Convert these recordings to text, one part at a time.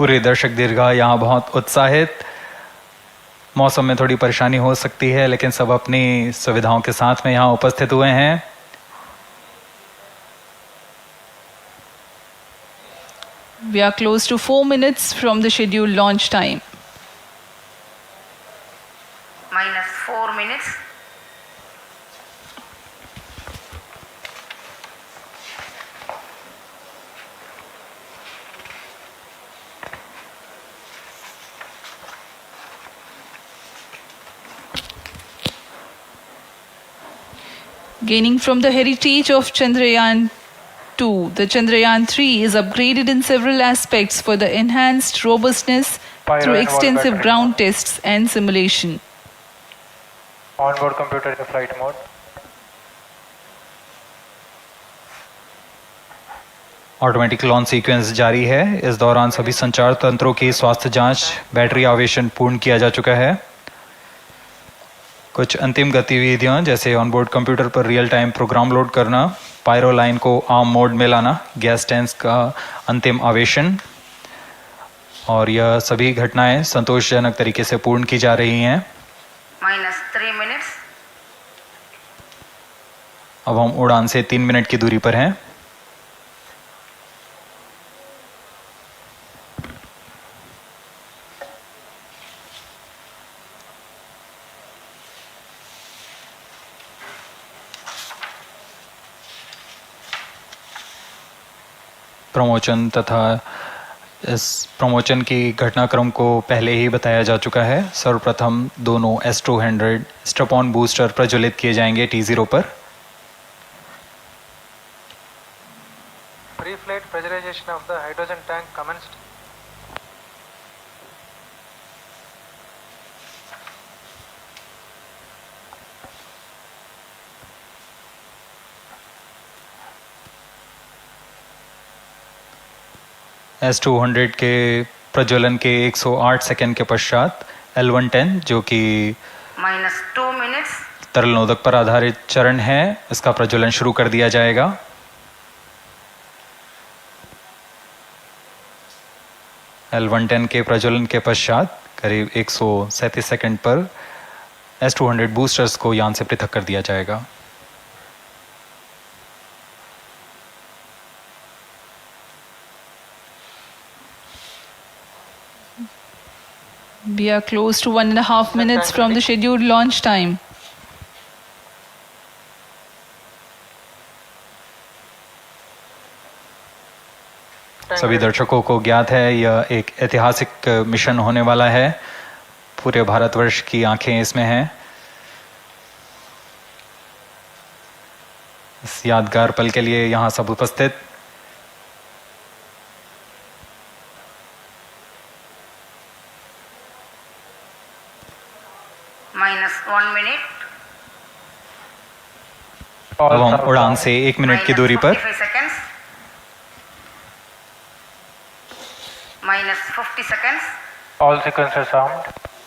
पूरे दर्शक दीर्घा यहाँ बहुत उत्साहित। मौसम में थोड़ी परेशानी हो सकती है, लेकिन सब अपनी सुविधाओं के साथ में यहाँ उपस्थित हुए हैं। We are close to 4 minutes from the scheduled launch time. -4 minutes. Gaining from the heritage of Chandrayaan 2, the Chandrayaan 3 is upgraded in several aspects for the enhanced robustness through extensive ground tests and simulation. Onboard computer in flight mode. Automatic launch sequence जारी है। इस दौरान सभी संचार तंत्रों की स्वास्थ्य जांच, बैटरी आवेशन पूर्ण किया जा चुका है। कुछ अंतिम गतिविधियां जैसे ऑनबोर्ड कंप्यूटर पर रियल टाइम प्रोग्राम लोड करना, पायरो लाइन को आर्म मोड में लाना, गैस टैंक्स का अंतिम आवेशन, और यह सभी घटनाएं संतोषजनक तरीके से पूर्ण की जा रही हैं। -3 minutes. अब हम उड़ान से 3 मिनट की दूरी पर हैं। प्रमोशन तथा इस प्रमोशन की घटनाक्रम को पहले ही बताया जा चुका है। सर्वप्रथम दोनों S200 स्ट्रप-ऑन बूस्टर प्रज्वलित किए जाएंगे T0 पर। Pre-flight pressurization of the hydrogen tank commenced. S200 के प्रज्वलन के 108 सेकंड के पश्चात L110 जो कि -2 minutes. तरल नोदक पर आधारित चरण है, इसका प्रज्वलन शुरू कर दिया जाएगा। L110 के प्रज्वलन के पश्चात करीब 137 सेकंड पर S200 बूस्टर्स को यान से पृथक कर दिया जाएगा। We are close to 1.5 minutes from the scheduled launch time. सभी दर्शकों को ज्ञात है यह एक ऐतिहासिक मिशन होने वाला है। पूरे भारतवर्ष की आंखें इसमें हैं। इस यादगार पल के लिए यहाँ सब उपस्थित। -1 minute. अब हम उड़ान से 1 मिनट की दूरी पर -45 seconds. -50 seconds. All sequences armed.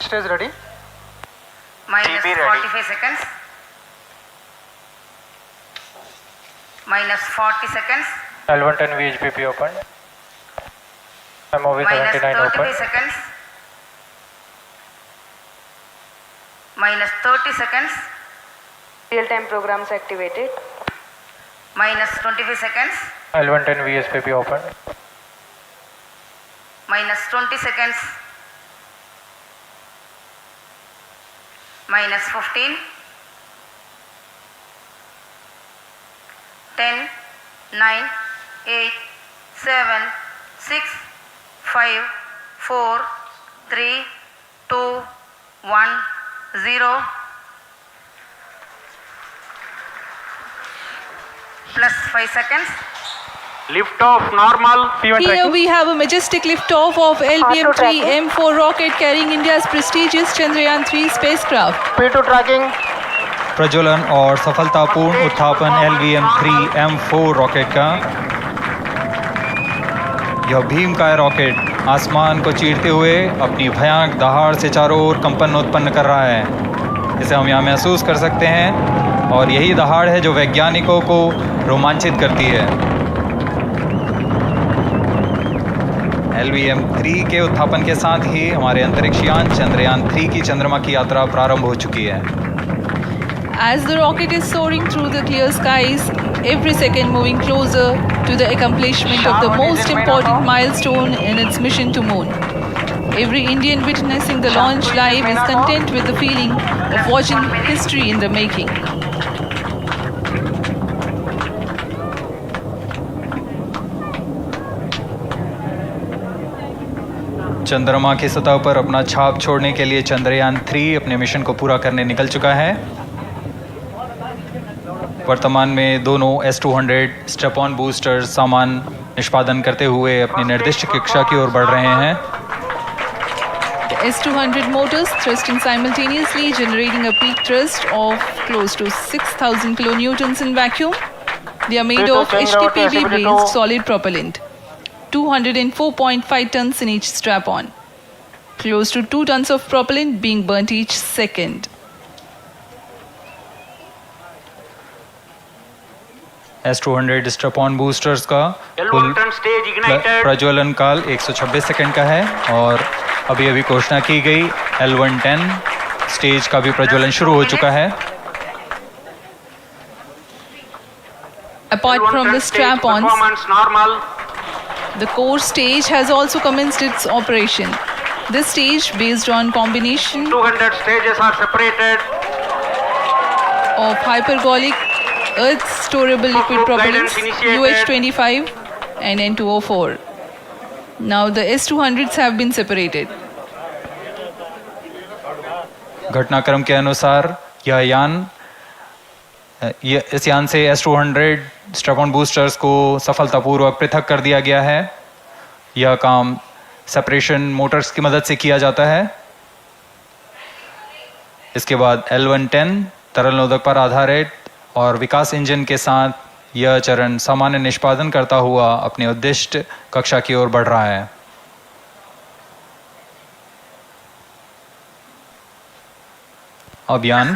Stage ready. -45 seconds. -40 seconds. L110 VHPP opened. MOV 79 -35 opened. seconds. -30 seconds. Real-time programs activated. -25 seconds. L110 VSPP opened. -20 seconds. -15. 10, 9, 8, 7, 6, 5, 4, 3, 2, 1, 0. +5 seconds. Lift off normal. P1 Here tracking. we have a majestic liftoff of LBM-3 M4 rocket carrying India's prestigious Chandrayaan 3 spacecraft. P2 tracking. प्रज्वलन और सफलतापूर्ण उत्थापन LVM-3 M4 rocket का। यह भीमकाय rocket आसमान को चीरते हुए अपनी भयानक दहाड़ से चारों ओर कंपन उत्पन्न कर रहा है। इसे हम यहाँ महसूस कर सकते हैं और यही दहाड़ है जो वैज्ञानिकों को रोमांचित करती है। LVM-3 के उत्थापन के साथ ही हमारे अंतरिक्ष यान चंद्रयान 3 की चंद्रमा की यात्रा प्रारंभ हो चुकी है। As the rocket is soaring through the clear skies, every second moving closer to the accomplishment of the most important milestone in its mission to moon. Every Indian witnessing the launch live is content with the feeling of watching history in the making. चंद्रमा की सतह पर अपना छाप छोड़ने के लिए चंद्रयान 3 अपने मिशन को पूरा करने निकल चुका है। वर्तमान में दोनों S-200 स्टेप ऑन बूस्टर सामान निष्पादन करते हुए अपनी निर्दिष्ट कक्षा की ओर बढ़ रहे हैं। The S-200 motors thrusting simultaneously, generating a peak thrust of close to 6,000 kilonewtons in vacuum. They are made of HTPB-based solid propellant, 204.5 tons in each strap-on. Close to 2 tons of propellant being burnt each second. S-200 step on boosters का कुल प्रज्वलन काल 126 second का है और अभी अभी घोषणा की गई L110 स्टेज का भी प्रज्वलन शुरू हो चुका है। Apart from the strap-ons, the core stage has also commenced its operation. This stage, based on combination 200 stages are separated. of hypergolic Earth storable liquid propellants UH-25 and N2O4. Now the S-200s have been separated. घटनाक्रम के अनुसार इस यान से S-200 step on boosters को सफलतापूर्वक पृथक कर दिया गया है। यह काम सेपरेशन मोटर्स की मदद से किया जाता है। इसके बाद L110 तरल नोदक पर आधारित और विकास इंजन के साथ यह चरण सामान्य निष्पादन करता हुआ अपने उद्दिष्ट कक्षा की ओर बढ़ रहा है। अभियान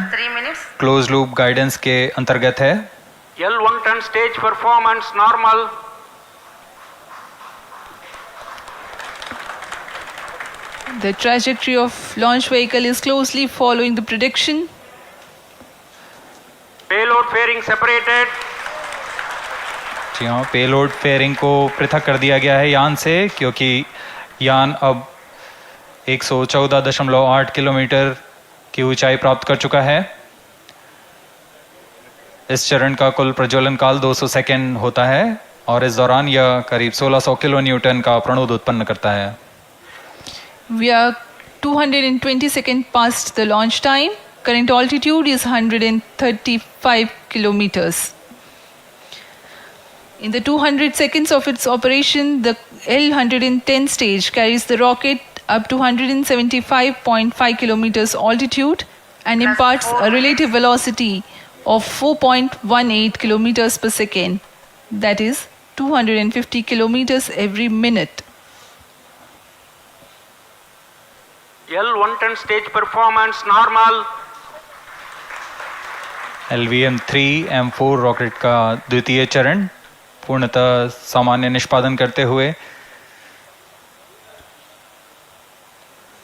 क्लोज लूप गाइडेंस के अंतर्गत है। L110 stage performance normal. The trajectory of launch vehicle is closely following the prediction. Payload fairing separated. जी हाँ, पेलोड फेयरिंग को पृथक कर दिया गया है यान से, क्योंकि यान अब 114.8 किलोमीटर की ऊंचाई प्राप्त कर चुका है। इस चरण का कुल प्रज्वलन काल 200 सेकेंड होता है और इस दौरान यह करीब 1600 किलो न्यूटन का प्रणोद उत्पन्न करता है। We are 220 seconds past the launch time. Current altitude is 135 kilometers. In the 200 seconds of its operation, the L110 stage carries the rocket up to 175.5 kilometers altitude and imparts a relative velocity of 4.18 kilometers per second. That is 250 kilometers every minute. L110 stage performance normal. LVM-3 M4 rocket का द्वितीय चरण पूर्णतः सामान्य निष्पादन करते हुए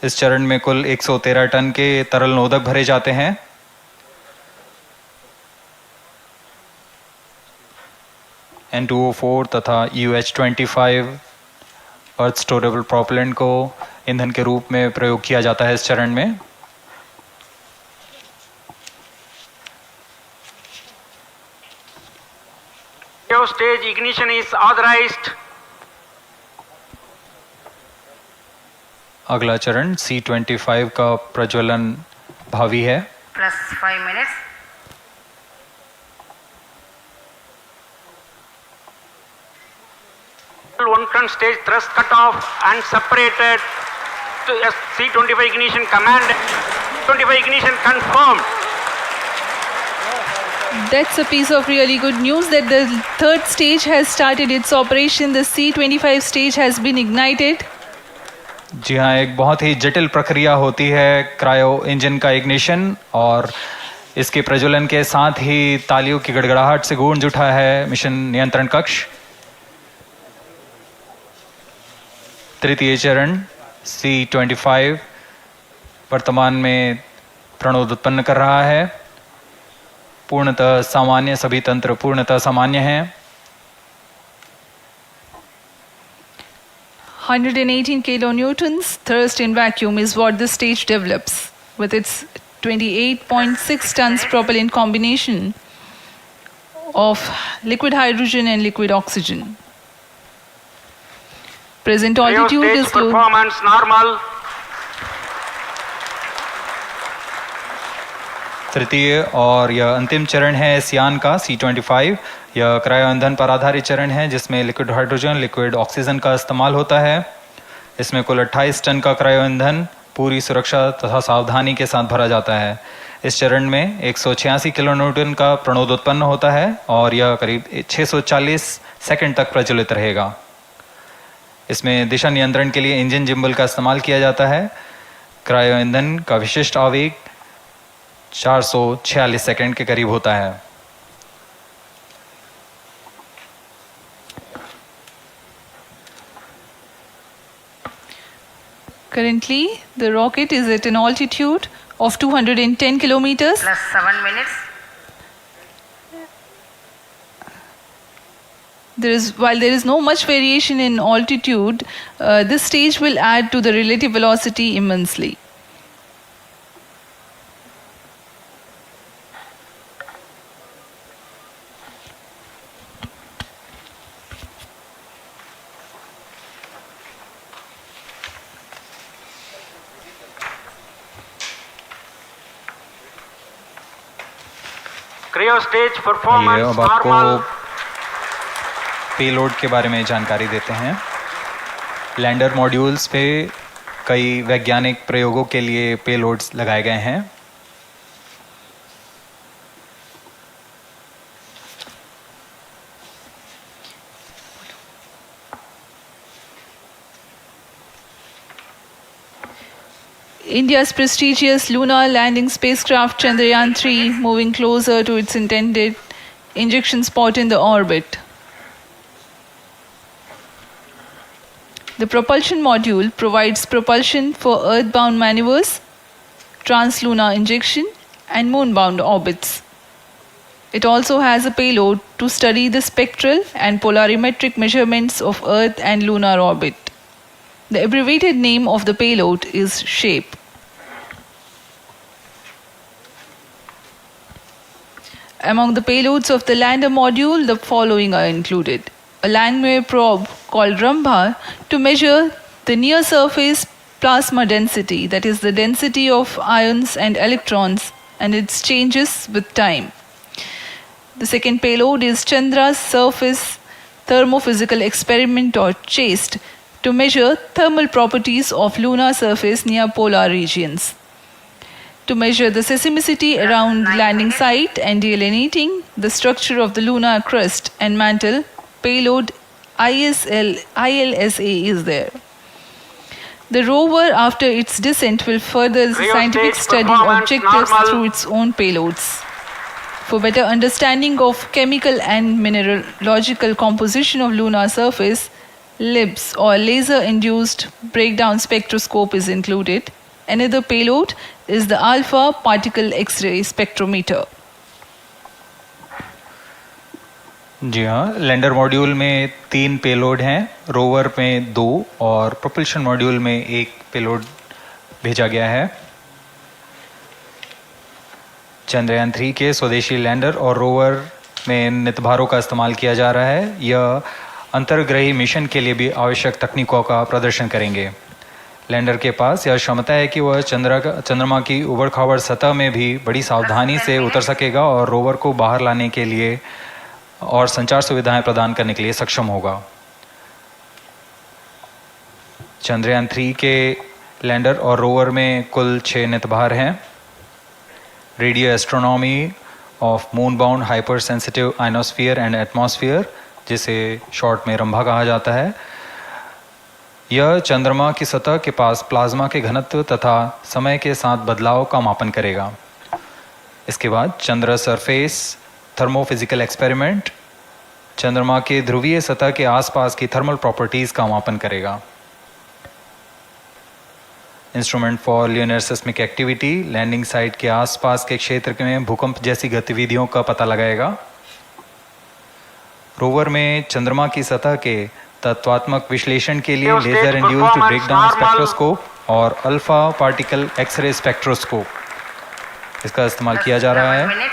इस चरण में कुल 113 टन के तरल नोदक भरे जाते हैं। N2O4 तथा UH-25 अर्थ स्टोरेबल प्रोपेलेंट को ईंधन के रूप में प्रयोग किया जाता है इस चरण में। Stage ignition is authorized. अगला चरण C-25 का प्रज्वलन भावी है। Plus 5 minutes. L110 stage thrust cut off and separated to C-25 ignition command. 25 ignition confirmed. That's a piece of really good news that the third stage has started its operation. The C-25 stage has been ignited. जी हाँ, एक बहुत ही जटिल प्रक्रिया होती है cryo engine का ignition और इसके प्रज्वलन के साथ ही तालियों की गड़गड़ाहट से गूंज उठा है मिशन नियंत्रण कक्ष। तृतीय चरण C25 वर्तमान में प्रणोद उत्पन्न कर रहा है। पूर्णतः सामान्य, सभी तंत्र पूर्णतः सामान्य हैं। 118 kilonewtons thrust in vacuum is what this stage develops with its 28.6 tons propellant combination of liquid hydrogen and liquid oxygen. Present altitude Stage is low. performance normal. तृतीय और यह अंतिम चरण है इस यान का C25। यह क्रायो ईंधन पर आधारित चरण है जिसमें लिक्विड हाइड्रोजन, लिक्विड ऑक्सीजन का इस्तेमाल होता है। इसमें कुल 28 टन का क्रायो ईंधन पूरी सुरक्षा तथा सावधानी के साथ भरा जाता है। इस चरण में 186 किलोन्यूटन का प्रणोद उत्पन्न होता है और यह करीब 640 सेकंड तक प्रज्वलित रहेगा। इसमें दिशा नियंत्रण के लिए इंजन जिम्बल का इस्तेमाल किया जाता है। क्रायो ईंधन का विशिष्ट आवेग 446 सेकंड के करीब होता है। Currently, the rocket is at an altitude of 210 kilometers. Plus 7 minutes. While there is no much variation in altitude, this stage will add to the relative velocity immensely. Cryo stage आइए performance अब आपको normal. Payload के बारे में जानकारी देते हैं। Lander modules पे कई वैज्ञानिक प्रयोगों के लिए पेलोड्स लगाए गए हैं। India's prestigious lunar landing spacecraft Chandrayaan 3 moving closer to its intended injection spot in the orbit. The propulsion module provides propulsion for earthbound maneuvers, translunar injection, and moonbound orbits. It also has a payload to study the spectral and polarimetric measurements of Earth and lunar orbit. The abbreviated name of the payload is SHAPE. Among the payloads of the lander module, the following are included. A Langmuir probe called Rambha to measure the near surface plasma density, that is the density of ions and electrons and its changes with time. The second payload is Chandra's surface thermophysical experiment or CHASTE to measure thermal properties of lunar surface near polar regions. To measure the seismicity around landing site and delineating the structure of the lunar crust and mantle, payload ILSA is there. The rover, after its descent, will further the scientific study objectives through its own payloads. For better understanding of chemical and mineralogical composition of lunar surface, LIBS or laser-induced breakdown spectroscope is included. Another payload is the alpha particle X-ray spectrometer. जी हाँ, lander module में 3 payload हैं, rover में 2 और propulsion module में 1 payload भेजा गया है। चंद्रयान 3 के स्वदेशी लैंडर और रोवर में नितभारों का इस्तेमाल किया जा रहा है। यह अंतर्ग्रही मिशन के लिए भी आवश्यक तकनीकों का प्रदर्शन करेंगे। लैंडर के पास यह क्षमता है कि वह चंद्रमा की उबड़ खाबड़ सतह में भी बड़ी सावधानी से उतर सकेगा और रोवर को बाहर लाने के लिए और संचार सुविधाएं प्रदान करने के लिए सक्षम होगा। चंद्रयान 3 के लैंडर और रोवर में कुल 6 नितभार हैं। Radio astronomy of moon bound hyper sensitive ionosphere and atmosphere, जिसे शॉर्ट में रंभा कहा जाता है, यह चंद्रमा की सतह के पास प्लाज्मा के घनत्व तथा समय के साथ बदलाव का मापन करेगा। इसके बाद चंद्र सरफेस थर्मोफिजिकल एक्सपेरिमेंट चंद्रमा के ध्रुवीय सतह के आसपास की थर्मल प्रॉपर्टीज का मापन करेगा। Instrument for lunar seismic activity landing site के आसपास के क्षेत्र में भूकंप जैसी गतिविधियों का पता लगाएगा। रोवर में चंद्रमा की सतह के तत्वात्मक विश्लेषण के लिए लेजर इंड्यूस्ड ब्रेकडाउन स्पेक्ट्रोस्कोप और अल्फा पार्टिकल एक्सरे स्पेक्ट्रोस्कोप इसका इस्तेमाल किया जा रहा है।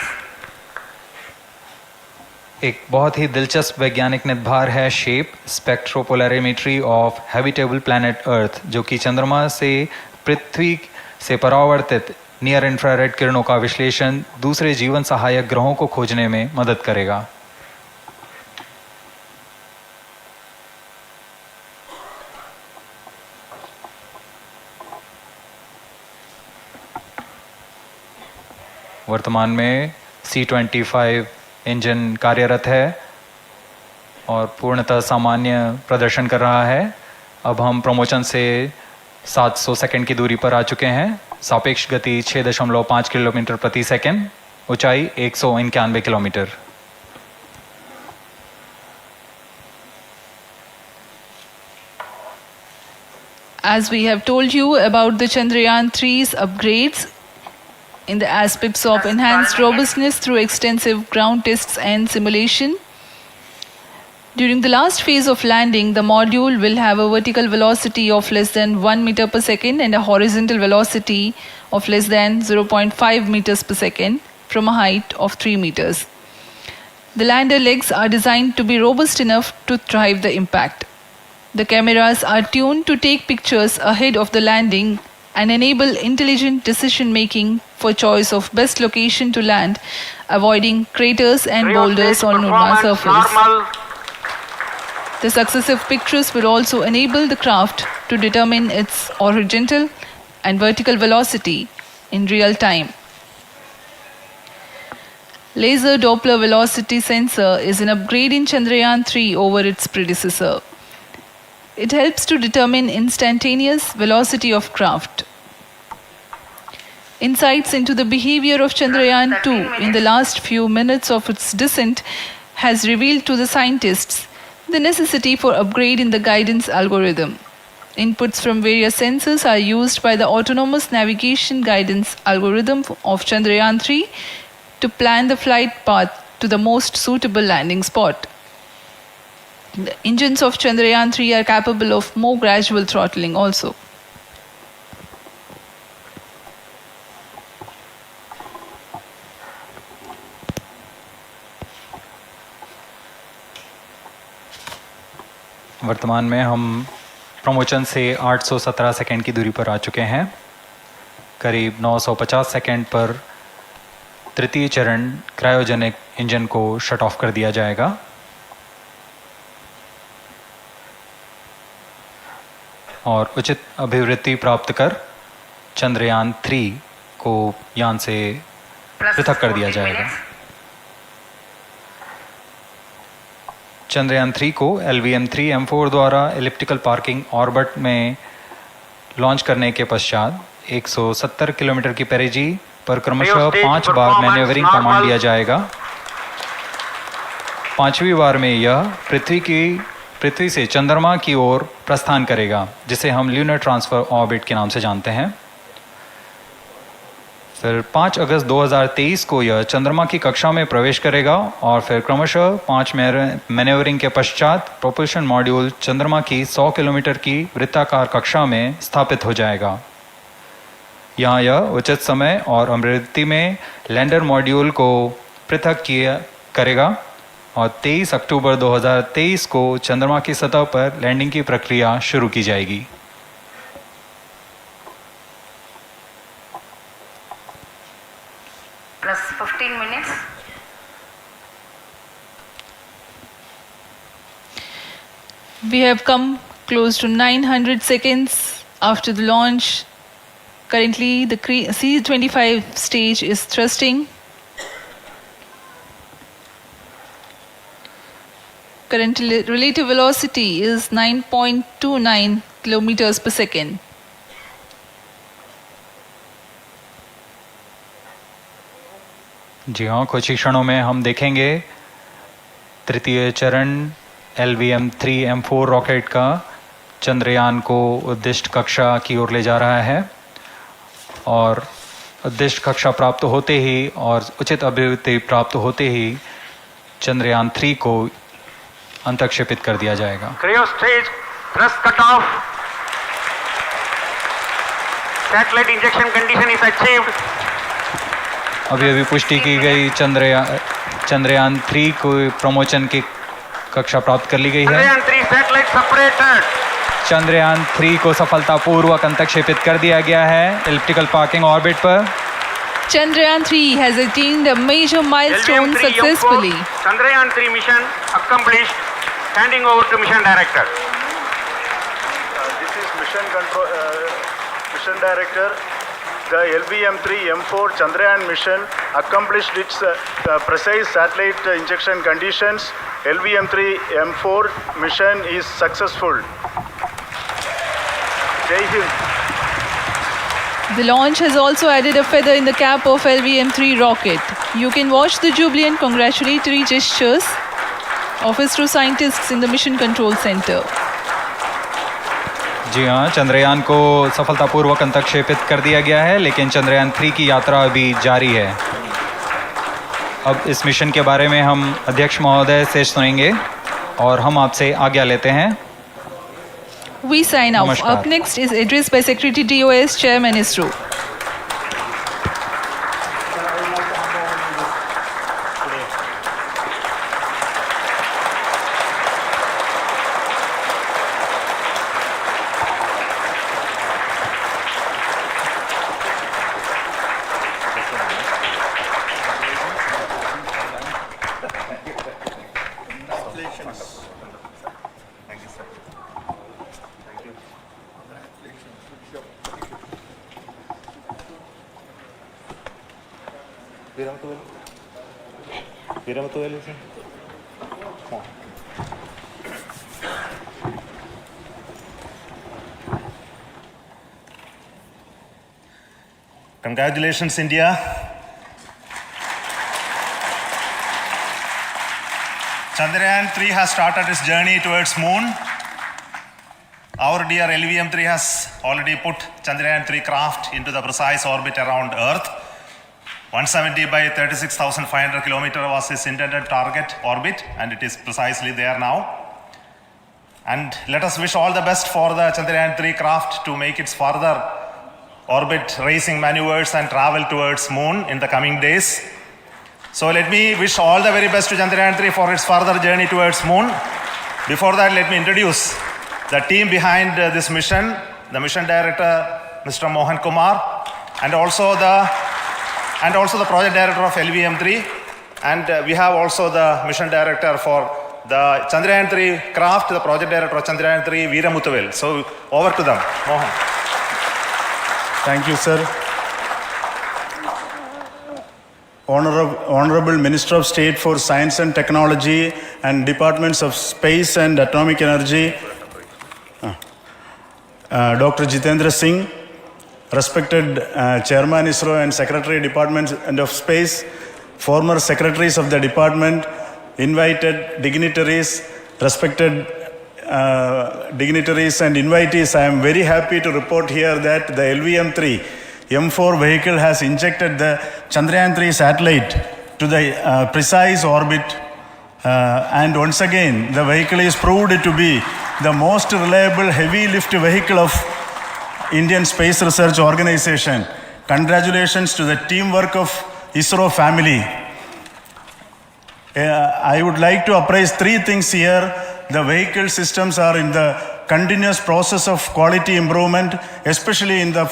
एक बहुत ही दिलचस्प वैज्ञानिक निर्धार है shape स्पेक्ट्रोपोलैरिमेट्री of habitable planet earth, जो कि चंद्रमा से पृथ्वी से परावर्तित नियर इंफ्रारेड किरणों का विश्लेषण दूसरे जीवन सहायक ग्रहों को खोजने में मदद करेगा। वर्तमान में C-25 इंजन कार्यरत है और पूर्णतः सामान्य प्रदर्शन कर रहा है। अब हम प्रमोशन से 700 सेकंड की दूरी पर आ चुके हैं। सापेक्ष गति 6.5 किलोमीटर प्रति सेकंड, ऊंचाई 191 kilometre. As we have told you about the Chandrayaan 3's upgrades in the aspects of enhanced robustness through extensive ground tests and simulation. During the last phase of landing, the module will have a vertical velocity of less than 1 meter per second and a horizontal velocity of less than 0.5 meters per second from a height of 3 meters. The lander legs are designed to be robust enough to thrive the impact. The cameras are tuned to take pictures ahead of the landing and enable intelligent decision making for choice of best location to land, avoiding craters and boulders on lunar surface. The successive pictures will also enable the craft to determine its horizontal and vertical velocity in real time. Laser Doppler velocity sensor is an upgrade in Chandrayaan 3 over its predecessor. It helps to determine instantaneous velocity of craft. Insights into the behavior of Chandrayaan 2 in the last few minutes of its descent has revealed to the scientists the necessity for upgrade in the guidance algorithm. Inputs from various sensors are used by the autonomous navigation guidance algorithm of Chandrayaan 3 to plan the flight path to the most suitable landing spot. The engines of Chandrayaan 3 are capable of more gradual throttling also. वर्तमान में हम promotion से 817 second की दूरी पर आ चुके हैं। करीब 950 सेकंड पर तृतीय चरण क्रायोजेनिक इंजन को शट ऑफ कर दिया जाएगा और उचित अभिवृत्ति प्राप्त कर चंद्रयान 3 को यान से पृथक कर दिया जाएगा। चंद्रयान 3 को LVM-3M4 द्वारा एलिप्टिकल पार्किंग ऑर्बिट में लॉन्च करने के पश्चात 170 किलोमीटर की पेरिजी पर क्रमशः 5 बार मैन्यूवरिंग कमांड दिया जाएगा। 5वीं बार में यह पृथ्वी से चंद्रमा की ओर प्रस्थान करेगा, जिसे हम ल्यूनर ट्रांसफर ऑर्बिट के नाम से जानते हैं। फिर 5 अगस्त 2023 को यह चंद्रमा की कक्षा में प्रवेश करेगा और फिर क्रमशः 5 मैन्यूवरिंग के पश्चात प्रोपल्शन मॉड्यूल चंद्रमा की 100 किलोमीटर की वृत्ताकार कक्षा में स्थापित हो जाएगा। यहाँ यह उचित समय और अभिवृत्ति में लैंडर मॉड्यूल को पृथक करेगा और 23 अक्टूबर 2023 को चंद्रमा की सतह पर लैंडिंग की प्रक्रिया शुरू की जाएगी। Plus 15 minutes. We have come close to 900 seconds after the launch. Currently, the C-25 stage is thrusting. Current relative velocity is 9.29 kilometers per second. जी हाँ, कुछ ही क्षणों में हम देखेंगे तृतीय चरण LVM-3M4 रॉकेट का चंद्रयान को उद्दिष्ट कक्षा की ओर ले जा रहा है। और उद्दिष्ट कक्षा प्राप्त होते ही और उचित अभिवृद्धि प्राप्त होते ही चंद्रयान 3 को अंतक्षेपित कर दिया जाएगा। Cryo stage thrust cutoff. Satellite injection condition is achieved. अभी पुष्टि की गई चंद्रयान 3 को प्रमोशन की कक्षा प्राप्त कर ली गई है। Chandrayaan 3 satellite separated. चंद्रयान 3 को सफलतापूर्वक अंतक्षेपित कर दिया गया है एलिप्टिकल पार्किंग ऑर्बिट पर। Chandrayaan 3 has attained a major milestone LVM-3 successfully. Chandrayaan 3 mission accomplished. Handing over to mission director. This is mission director. The LVM-3 M4 Chandrayaan mission accomplished its precise satellite injection conditions. LVM-3 M4 mission is successful. Jai Hind. The launch has also added a feather in the cap of LVM-3 rocket. You can watch the jubilant congratulatory gestures of ISRO scientists in the Mission Control Center. जी हाँ, चंद्रयान को सफलतापूर्वक अंतक्षेपित कर दिया गया है, लेकिन चंद्रयान 3 की यात्रा अभी जारी है। अब इस मिशन के बारे में हम अध्यक्ष महोदय से सुनेंगे और हम आपसे आज्ञा लेते हैं। We sign off. नमस्कार। Up next is address by Secretary DOS, Chairman ISRO. Congratulations, India. Chandrayaan 3 has started its journey towards moon. Our dear LVM-3 has already put Chandrayaan 3 craft into the precise orbit around Earth. 170 by 36,500 kilometers was its intended target orbit, and it is precisely there now. And let us wish all the best for the Chandrayaan 3 craft to make its further orbit racing maneuvers and travel towards moon in the coming days. So let me wish all the very best to Chandrayaan 3 for its further journey towards moon. Before that, let me introduce the team behind this mission, the mission director, Mr. Mohan Kumar, and also the project director of LVM-3, and we have also the mission director for the Chandrayaan 3 craft, the project director of Chandrayaan 3, Veera Muthavel. So over to them, Mohan. Thank you, sir. Honorable Minister of State for Science and Technology and Departments of Space and Atomic Energy, Dr. Jitendra Singh, respected Chairman ISRO and Secretary Department of Space, former secretaries of the department, invited dignitaries, respected dignitaries and invitees, I am very happy to report here that the LVM-3 M4 vehicle has injected the Chandrayaan 3 satellite to the precise orbit, and once again the vehicle is proved to be the most reliable heavy lift vehicle of Indian Space Research Organization. Congratulations to the teamwork of ISRO family. I would like to appraise three things here. The vehicle systems are in the continuous process of quality improvement, especially in the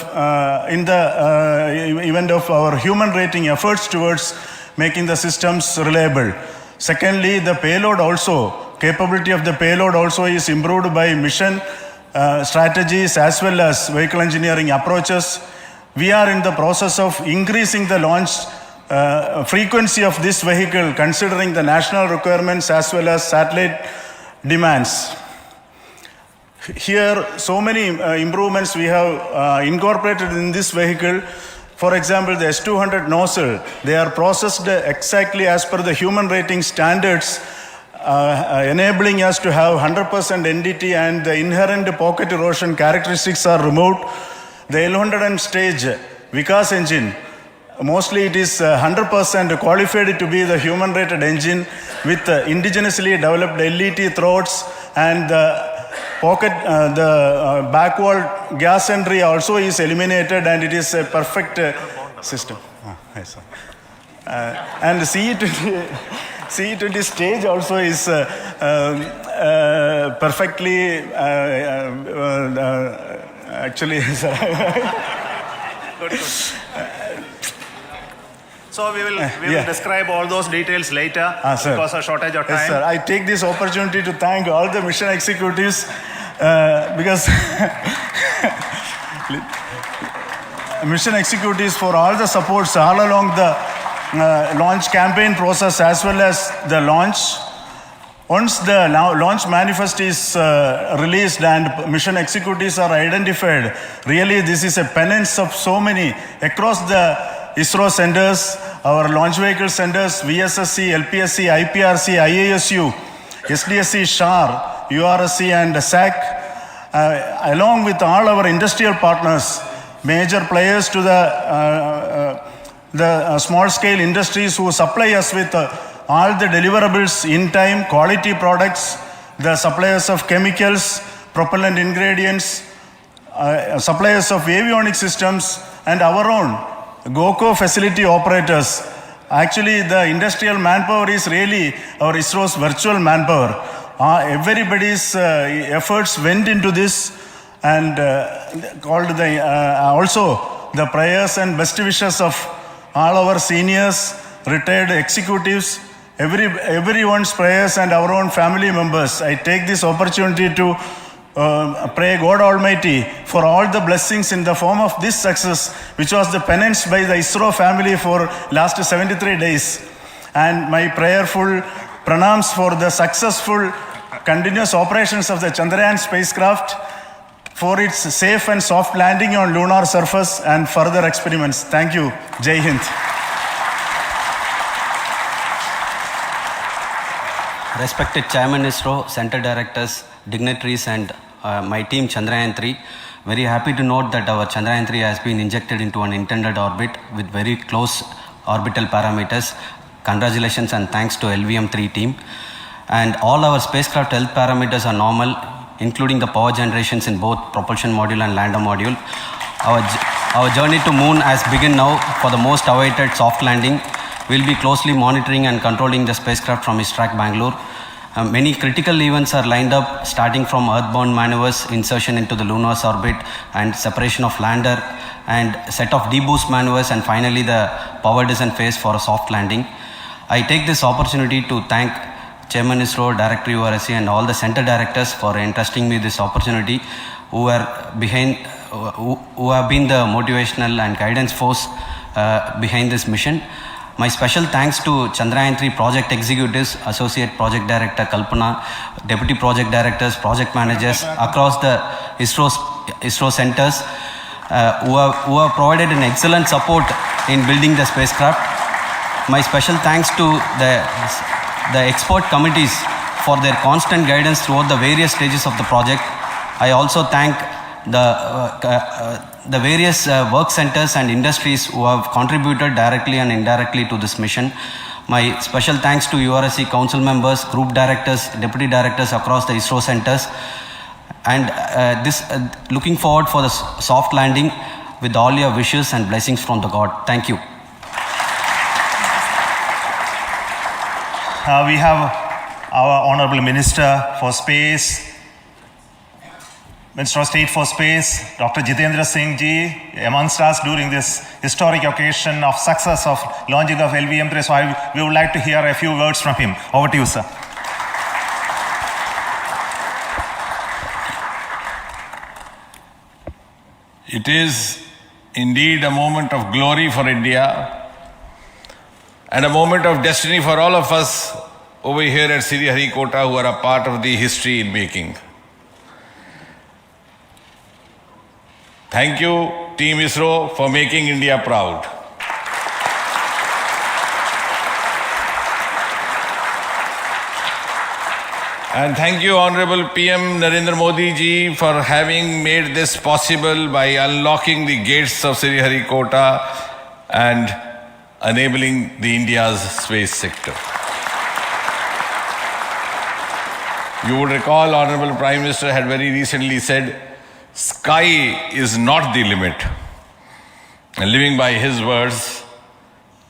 event of our human rating efforts towards making the systems reliable. Secondly, the payload also, capability of the payload also is improved by mission strategies as well as vehicle engineering approaches. We are in the process of increasing the launch frequency of this vehicle considering the national requirements as well as satellite demands. Here, so many improvements we have incorporated in this vehicle. For example, the S200 nozzle, they are processed exactly as per the human rating standards, enabling us to have 100% NDT, and the inherent pocket erosion characteristics are removed. The L100 stage Vikas engine. Mostly it is 100% qualified to be the human rated engine with indigenously developed LET throats, and the pocket, the back wall gas entry also is eliminated, and it is a perfect system. Yes, and CE20 stage also is perfectly actually. Good. So we will describe all those details later because of shortage of time. Yes, sir. I take this opportunity to thank all the mission executives because mission executives for all the supports all along the launch campaign process as well as the launch. Once the launch manifest is released and mission executives are identified, really this is a penance of so many across the ISRO centers, our launch vehicle centers, VSSC, LPSC, IPRC, IASU, SDSC, SHAR, URSC and SAC, along with all our industrial partners, major players to the small scale industries who supply us with all the deliverables in time, quality products, the suppliers of chemicals, propellant ingredients, suppliers of avionics systems, and our own GOCO facility operators. Actually, the industrial manpower is really our ISRO's virtual manpower. Everybody's efforts went into this, and called the also the prayers and best wishes of all our seniors, retired executives, everyone's prayers and our own family members. I take this opportunity to pray God Almighty for all the blessings in the form of this success, which was the penance by the ISRO family for last 73 days. And my prayerful pranams for the successful continuous operations of the Chandrayaan spacecraft, for its safe and soft landing on lunar surface and further experiments. Thank you. Jai Hind. Respected Chairman ISRO, Center Directors, dignitaries and my team Chandrayaan 3, very happy to note that our Chandrayaan 3 has been injected into an intended orbit with very close orbital parameters. Congratulations and thanks to LVM-3 team. And all our spacecraft health parameters are normal, including the power generations in both propulsion module and lander module. Our journey to moon has begun now for the most awaited soft landing. We'll be closely monitoring and controlling the spacecraft from ISTRAC Bangalore. Many critical events are lined up, starting from earthbound maneuvers, insertion into the lunar orbit, and separation of lander, and set of deboost maneuvers, and finally the power descent phase for a soft landing. I take this opportunity to thank Chairman ISRO, Director URSC, and all the center directors for entrusting me this opportunity, who have been the motivational and guidance force behind this mission. My special thanks to Chandrayaan 3 project executives, Associate Project Director Kalpana, Deputy Project Directors, Project Managers across the ISRO centers who have provided an excellent support in building the spacecraft. My special thanks to the expert committees for their constant guidance throughout the various stages of the project. I also thank the various work centers and industries who have contributed directly and indirectly to this mission. My special thanks to URSC council members, group directors, deputy directors across the ISRO centers, and looking forward for the soft landing with all your wishes and blessings from the God. Thank you. We have our Honorable Minister for Space, Minister of State for Space, Dr. Jitendra Singh ji, amongst us during this historic occasion of success of launching of LVM-3. So we would like to hear a few words from him. Over to you, sir. It is indeed a moment of glory for India and a moment of destiny for all of us over here at Sriharikota who are a part of the history in making. Thank you, Team ISRO, for making India proud. And thank you, Honorable PM Narendra Modi ji, for having made this possible by unlocking the gates of Sriharikota and enabling the India's space sector. You would recall, Honorable Prime Minister had very recently said, sky is not the limit. And living by his words,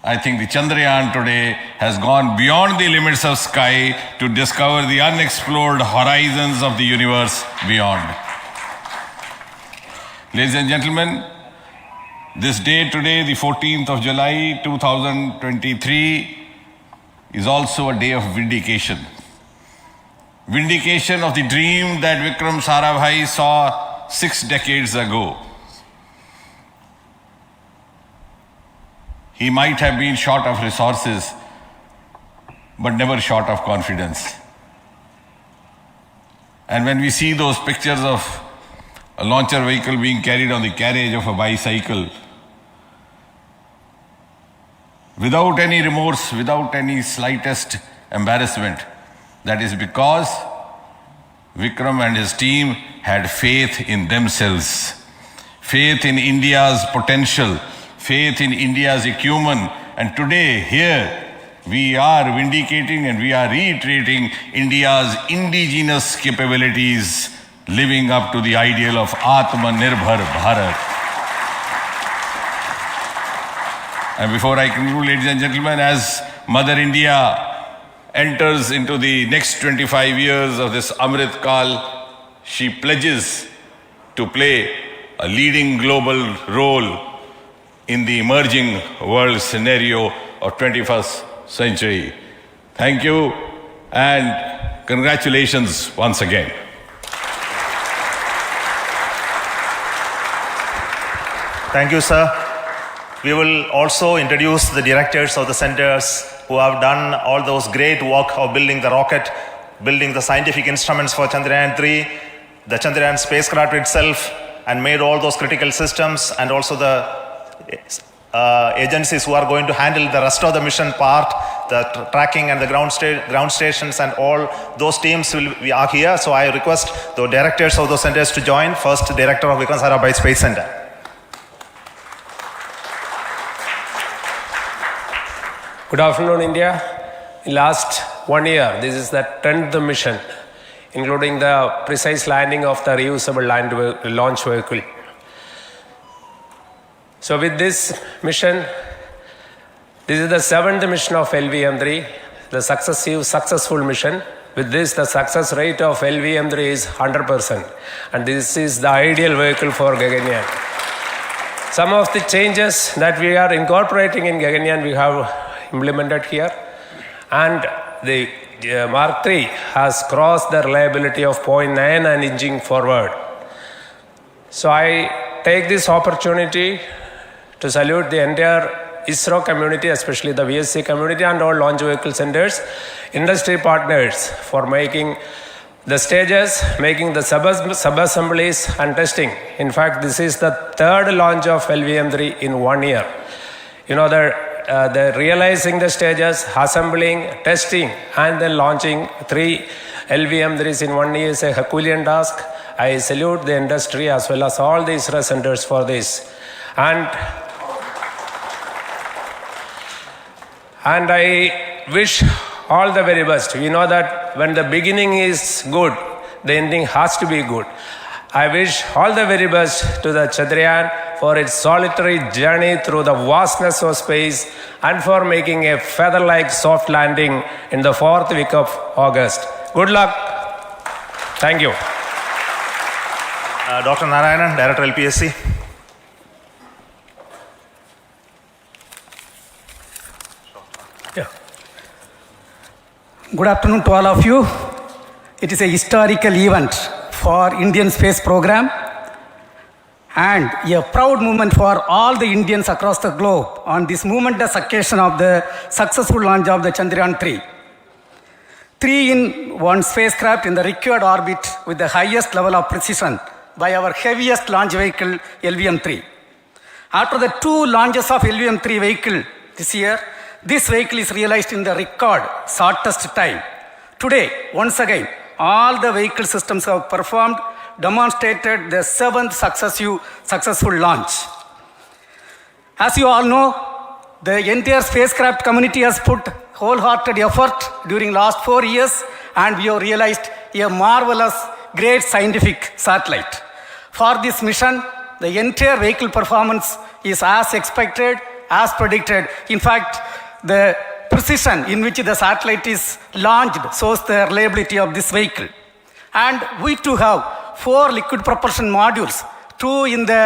I think the Chandrayaan today has gone beyond the limits of sky to discover the unexplored horizons of the universe beyond. Ladies and gentlemen, this day today, the 14th of July 2023, is also a day of vindication. Vindication of the dream that Vikram Sarabhai saw 6 decades ago. He might have been short of resources, but never short of confidence. And when we see those pictures of a launcher vehicle being carried on the carriage of a bicycle, without any remorse, without any slightest embarrassment, that is because Vikram and his team had faith in themselves, faith in India's potential, faith in India's acumen. And today, here, we are vindicating and we are reiterating India's indigenous capabilities, living up to the ideal of Atmanirbhar Bharat. And before I conclude, ladies and gentlemen, as Mother India enters into the next 25 years of this Amrit Kal, she pledges to play a leading global role in the emerging world scenario of 21st century. Thank you and congratulations once again. Thank you, sir. We will also introduce the directors of the centers who have done all those great work of building the rocket, building the scientific instruments for Chandrayaan-3, the Chandrayaan spacecraft itself, and made all those critical systems, and also the agencies who are going to handle the rest of the mission part, the tracking and the ground stations, and all those teams are here. So I request the directors of those centers to join. First, Director of Vikram Sarabhai Space Center. Good afternoon, India. In last 1 year, this is the 10th mission, including the precise landing of the reusable launch vehicle. So with this mission, this is the 7th mission of LVM-3, the successful mission. With this, the success rate of LVM-3 is 100%. And this is the ideal vehicle for Gaganyaan. Some of the changes that we are incorporating in Gaganyaan, we have implemented here. And the Mark III has crossed the reliability of 0.9 and inching forward. So I take this opportunity to salute the entire ISRO community, especially the VSC community and all launch vehicle centers, industry partners for making the stages, making the sub-assemblies and testing. In fact, this is the 3rd launch of LVM-3 in 1 year. You know, the realizing the stages, assembling, testing, and then launching 3 LVM-3s in 1 year is a Herculean task. I salute the industry as well as all the ISRO centers for this. And I wish all the very best. We know that when the beginning is good, the ending has to be good. I wish all the very best to the Chandrayaan for its solitary journey through the vastness of space and for making a feather-like soft landing in the 4th week of August. Good luck. Thank you. Dr. Narayanan, Director LPSC. Good afternoon to all of you. It is a historical event for Indian space program and a proud moment for all the Indians across the globe on this momentous occasion of the successful launch of the Chandrayaan-3. 3-in-1 spacecraft in the required orbit with the highest level of precision by our heaviest launch vehicle LVM-3. After the 2 launches of LVM-3 vehicle this year, this vehicle is realized in the record shortest time. Today, once again, all the vehicle systems have performed, demonstrated the 7th successful launch. As you all know, the entire spacecraft community has put wholehearted effort during last 4 years, and we have realized a marvelous, great scientific satellite. For this mission, the entire vehicle performance is as expected, as predicted. In fact, the precision in which the satellite is launched shows the reliability of this vehicle. And we too have 4 liquid propulsion modules, 2 in the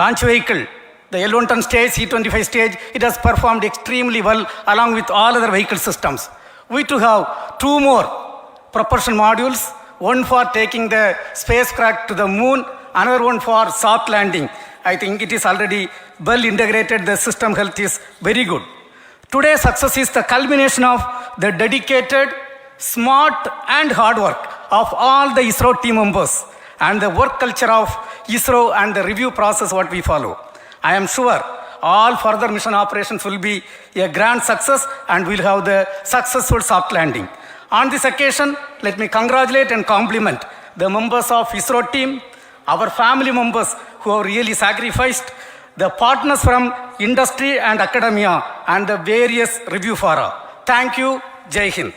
launch vehicle. The L110 stage, C25 stage, it has performed extremely well along with all other vehicle systems. We too have 2 more propulsion modules, one for taking the spacecraft to the moon, another one for soft landing. I think it is already well integrated, the system health is very good. Today's success is the culmination of the dedicated, smart and hard work of all the ISRO team members and the work culture of ISRO and the review process what we follow. I am sure all further mission operations will be a grand success and we'll have the successful soft landing. On this occasion, let me congratulate and compliment the members of ISRO team, our family members who have really sacrificed, the partners from industry and academia, and the various review fora. Thank you. Jai Hind.